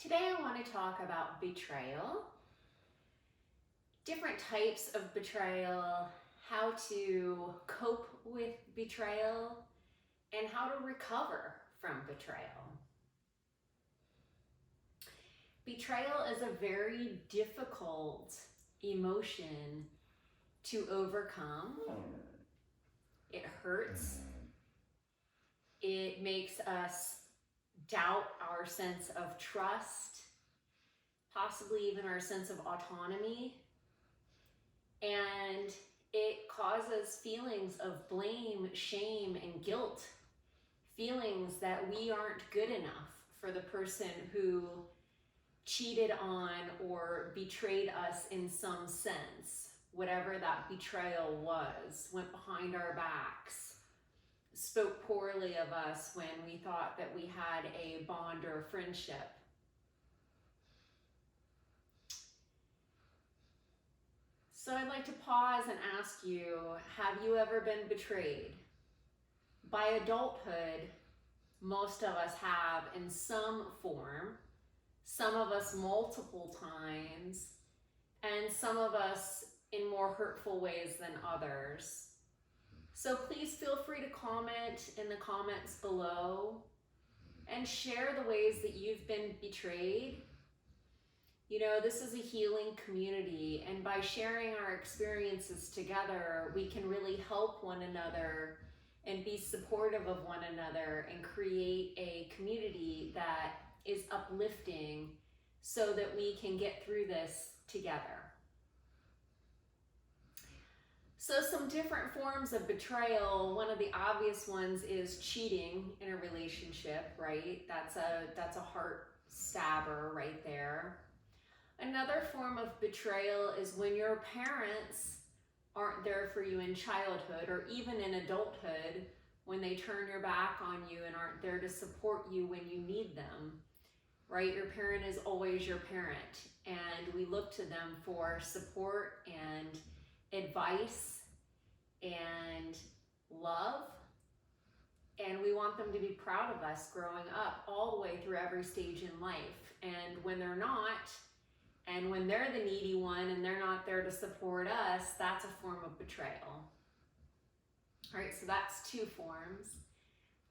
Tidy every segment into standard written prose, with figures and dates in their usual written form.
Today I want to talk about betrayal, different types of betrayal, how to cope with betrayal, and how to recover from betrayal. Betrayal is a very difficult emotion to overcome. It hurts. It makes us doubt our sense of trust, possibly even our sense of autonomy, and it causes feelings of blame, shame, and guilt, feelings that we aren't good enough for the person who cheated on or betrayed us in some sense, whatever that betrayal was, went behind our backs, spoke poorly of us when we thought that we had a bond or a friendship. So I'd like to pause and ask you, have you ever been betrayed? By adulthood, most of us have in some form, some of us multiple times, and some of us in more hurtful ways than others. So please feel free to comment in the comments below and share the ways that you've been betrayed. You know, this is a healing community, and by sharing our experiences together, we can really help one another and be supportive of one another and create a community that is uplifting so that we can get through this together. So some different forms of betrayal. One of the obvious ones is cheating in a relationship, right? That's a heart stabber right there. Another form of betrayal is when your parents aren't there for you in childhood or even in adulthood, when they turn your back on you and aren't there to support you when you need them, right? Your parent is always your parent, and we look to them for support and advice and love, and we want them to be proud of us growing up all the way through every stage in life. And when they're not, and when they're the needy one and they're not there to support us, that's a form of betrayal. All right, so that's two forms.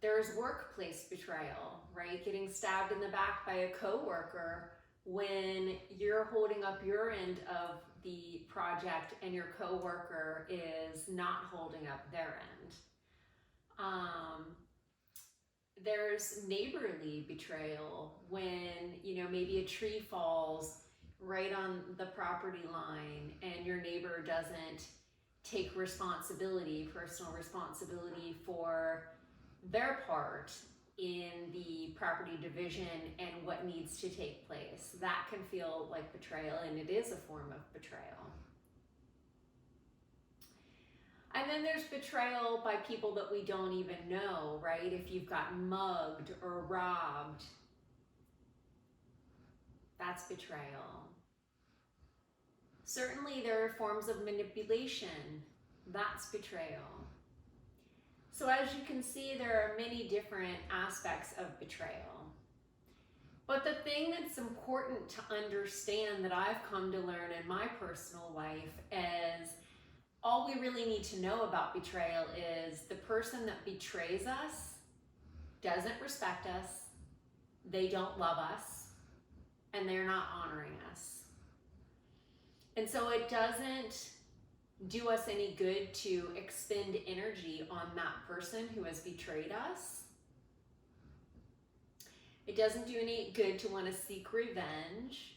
There's workplace betrayal, right? Getting stabbed in the back by a coworker when you're holding up your end of the project and your coworker is not holding up their end. There's neighborly betrayal when, you know, maybe a tree falls right on the property line and your neighbor doesn't take responsibility, personal responsibility for their part in the property division and what needs to take place. That can feel like betrayal, and it is a form of betrayal. And then there's betrayal by people that we don't even know, right? If you've gotten mugged or robbed, that's betrayal. Certainly there are forms of manipulation, that's betrayal. So as you can see, there are many different aspects of betrayal. But the thing that's important to understand that I've come to learn in my personal life is all we really need to know about betrayal is the person that betrays us doesn't respect us, they don't love us, and they're not honoring us. And so it doesn't do us any good to expend energy on that person who has betrayed us. It doesn't do any good to want to seek revenge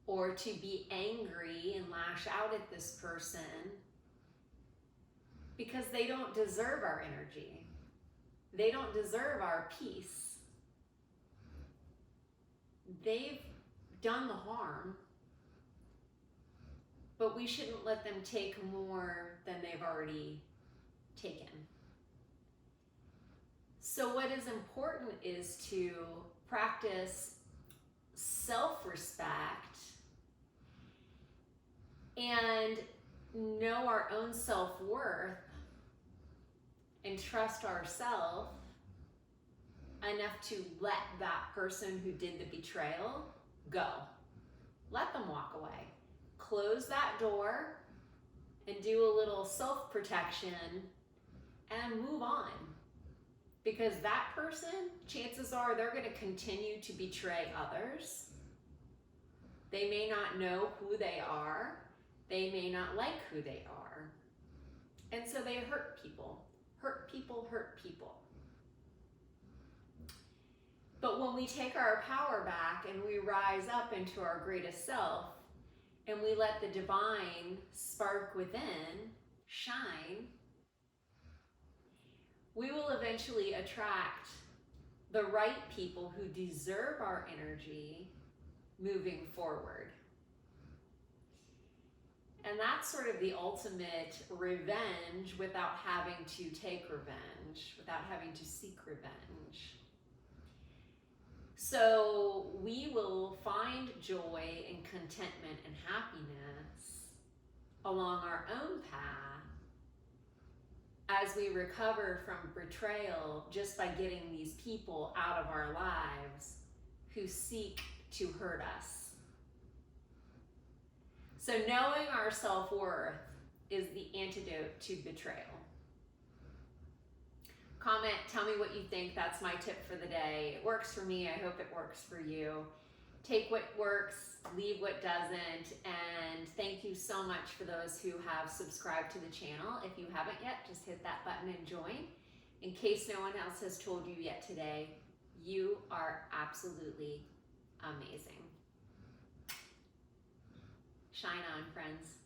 or to be angry and lash out at this person, because they don't deserve our energy. They don't deserve our peace. They've done the harm, but we shouldn't let them take more than they've already taken. So what is important is to practice self-respect and know our own self-worth and trust ourselves enough to let that person who did the betrayal go. Let them walk away. Close that door and do a little self-protection and move on. Because that person, chances are they're going to continue to betray others. They may not know who they are. They may not like who they are. And so they hurt people. Hurt people, hurt people. But when we take our power back and we rise up into our greatest self and we let the divine spark within shine, we will eventually attract the right people who deserve our energy moving forward. And that's sort of the ultimate revenge without having to take revenge, without having to seek revenge. So we will find joy and contentment and happiness along our own path as we recover from betrayal just by getting these people out of our lives who seek to hurt us. So knowing our self-worth is the antidote to betrayal. Comment, tell me what you think. That's my tip for the day. It works for me. I hope it works for you. Take what works, leave what doesn't. And thank you so much for those who have subscribed to the channel. If you haven't yet, just hit that button and join. In case no one else has told you yet today, you are absolutely amazing. Shine on, friends.